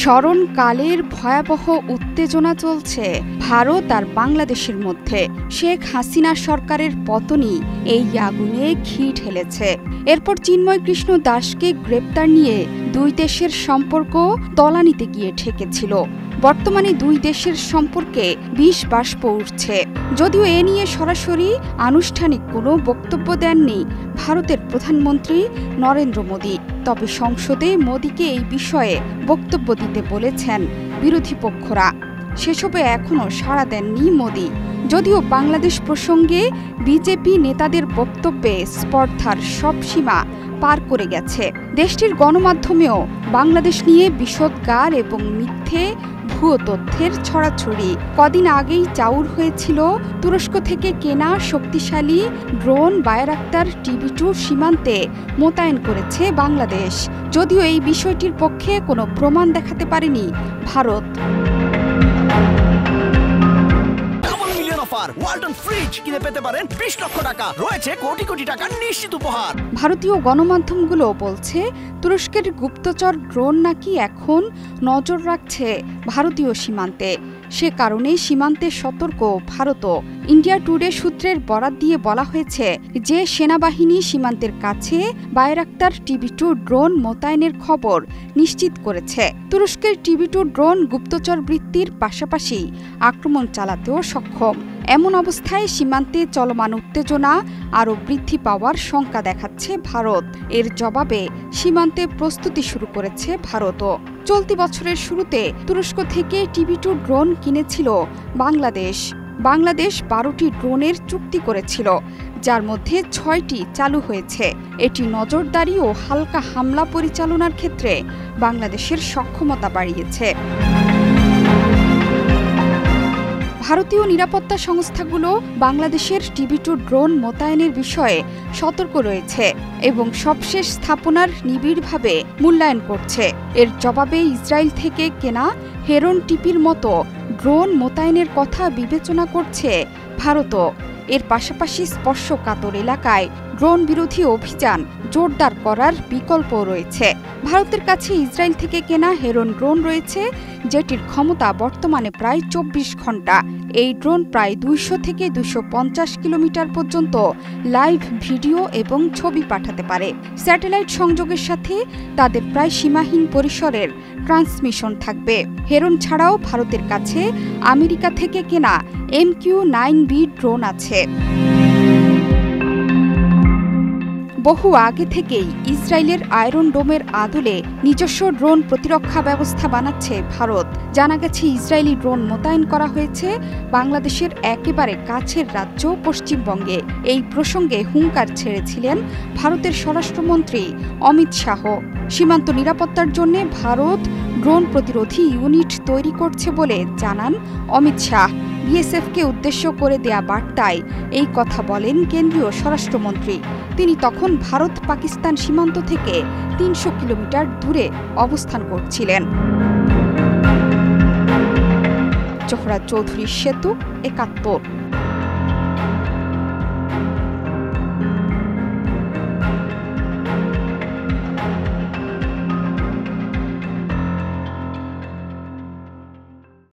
স্মরণকালের ভয়াবহ উত্তেজনা চলছে ভারত আর বাংলাদেশের মধ্যে। শেখ হাসিনা সরকারের পতনই এই আগুনে ঘি ঢেলেছে। এরপর চিন্ময় কৃষ্ণ দাসকে গ্রেপ্তার নিয়ে দুই দেশের সম্পর্ক তলানিতে গিয়ে ঠেকেছিল। বর্তমানে দুই দেশের সম্পর্কে বিষ বাষ্প উঠছে। যদিও এ নিয়ে সরাসরি আনুষ্ঠানিক কোনো বক্তব্য দেননি ভারতের প্রধানমন্ত্রী নরেন্দ্র মোদি, তবে সংসদে মোদিকে এই বিষয়ে বক্তব্য দিতে বলেছেন বিরোধী পক্ষরা। সেসবে এখনও সাড়া দেননি মোদি। যদিও বাংলাদেশ প্রসঙ্গে বিজেপি নেতাদের বক্তব্যে স্পর্ধার সব সীমা পার করে গেছে। দেশটির গণমাধ্যমেও বাংলাদেশ নিয়ে বিষোদ্গার এবং মিথ্যে ভুয়ো তথ্যের ছড়াছড়ি। কদিন আগেই চাউর হয়েছিল তুরস্ক থেকে কেনা শক্তিশালী ড্রোন বায়রাক্তার TB2 সীমান্তে মোতায়েন করেছে বাংলাদেশ। যদিও এই বিষয়টির পক্ষে কোনো প্রমাণ দেখাতে পারেনি ভারত। ভারতীয় গণমাধ্যমগুলো বলছে তুরস্কের গুপ্তচর ড্রোন নাকি এখন নজর রাখছে ভারতীয় সীমান্তে। সে কারণে সীমান্তে সতর্ক ভারতও। ইন্ডিয়া টুডে সূত্রের বরাত দিয়ে বলা হয়েছে যে সেনাবাহিনী সীমান্তের কাছে বায়রাক্তার TB2 ড্রোন মোতায়েনের খবর নিশ্চিত করেছে। তুরস্কের TB2 ড্রোন গুপ্তচর বৃত্তির পাশাপাশি আক্রমণ চালাতেও সক্ষম। এমন অবস্থায় সীমান্তে চলমান উত্তেজনা আরও বৃদ্ধি পাওয়ার শঙ্কা দেখাচ্ছে ভারত। এর জবাবে সীমান্তে প্রস্তুতি শুরু করেছে ভারতও। চলতি বছরের শুরুতে তুরস্ক থেকে TB2 ড্রোন কিনেছিল বাংলাদেশ। 12টি ড্রোনের চুক্তি করেছিল, যার মধ্যে 6টি চালু হয়েছে। এটি নজরদারি ও হালকা হামলা পরিচালনার ক্ষেত্রে বাংলাদেশের সক্ষমতা বাড়িয়েছে। ভারতীয় নিরাপত্তা সংস্থাগুলো বাংলাদেশের TB2 ড্রোন মোতায়েনের বিষয়ে সতর্ক রয়েছে এবং সবশেষ স্থাপনার নিবিড়ভাবে মূল্যায়ন করছে। এর জবাবে ইসরায়েল থেকে কেনা হেরন টিপির মতো ড্রোন মোতায়েনের কথা বিবেচনা করছে ভারতও। এর পাশাপাশি স্পর্শকাতর এলাকায় ড্রোন বিরোধী অভিযান জোরদার করার বিকল্পও রয়েছে। ভারতের কাছে ইসরায়েল থেকে কেনা হেরন ড্রোন রয়েছে, যেটির ক্ষমতা বর্তমানে প্রায় 24 ঘন্টা। এই ড্রোন প্রায় 200 থেকে 250 কিলোমিটার পর্যন্ত লাইভ ভিডিও এবং ছবি পাঠাতে পারে। স্যাটেলাইট সংযোগের সাথে তাদের প্রায় সীমাহীন পরিসরের ট্রান্সমিশন থাকবে। হেরন ছাড়াও ভারতের কাছে আমেরিকা থেকে কেনা MQ-9B ড্রোন আছে। বহু আগে থেকেই ইসরায়েলের আয়রন ডোমের আদলে নিজস্ব ড্রোন প্রতিরক্ষা ব্যবস্থা বানাচ্ছে ভারত। জানা গেছে ইসরায়েলি ড্রোন মোতায়েন করা হয়েছে বাংলাদেশের একেবারে কাছের রাজ্য পশ্চিমবঙ্গে। এই প্রসঙ্গে হুঙ্কার ছেড়েছিলেন ভারতের স্বরাষ্ট্রমন্ত্রী অমিত শাহ। সীমান্ত নিরাপত্তার জন্য ভারত ড্রোন প্রতিরোধী ইউনিট তৈরি করছে বলে জানান অমিত শাহ। BSFকে উদ্দেশ্য করে দেয়া বার্তায় এই কথা বলেন কেন্দ্রীয় স্বরাষ্ট্রমন্ত্রী। তিনি তখন ভারত পাকিস্তান সীমান্ত থেকে 300 কিলোমিটার দূরে অবস্থান করছিলেন। জোহরা চৌধুরী সেতু, 71।